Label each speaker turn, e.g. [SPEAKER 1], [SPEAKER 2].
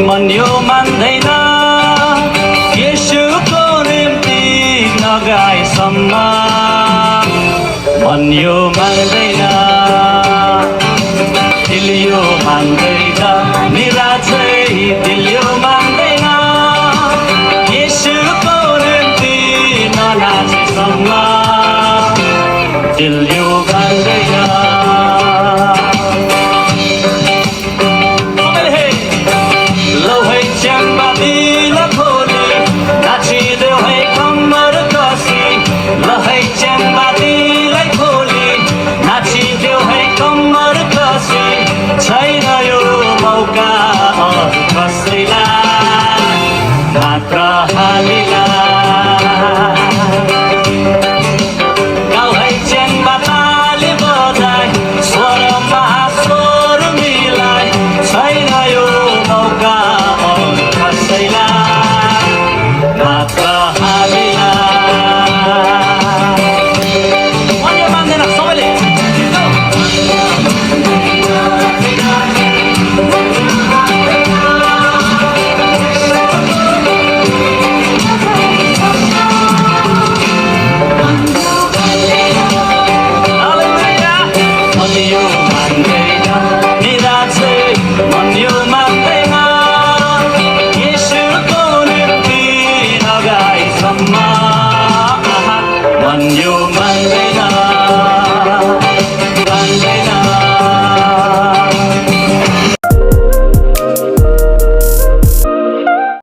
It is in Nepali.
[SPEAKER 1] मन यो मान्दैन येशूको निम्ति नगाएसम्म मन यो मान्दैन दिल यो मान्दैन निराशै दिल यो मान्दैन येशूको निम्ति ननाचेसम्म दिल यो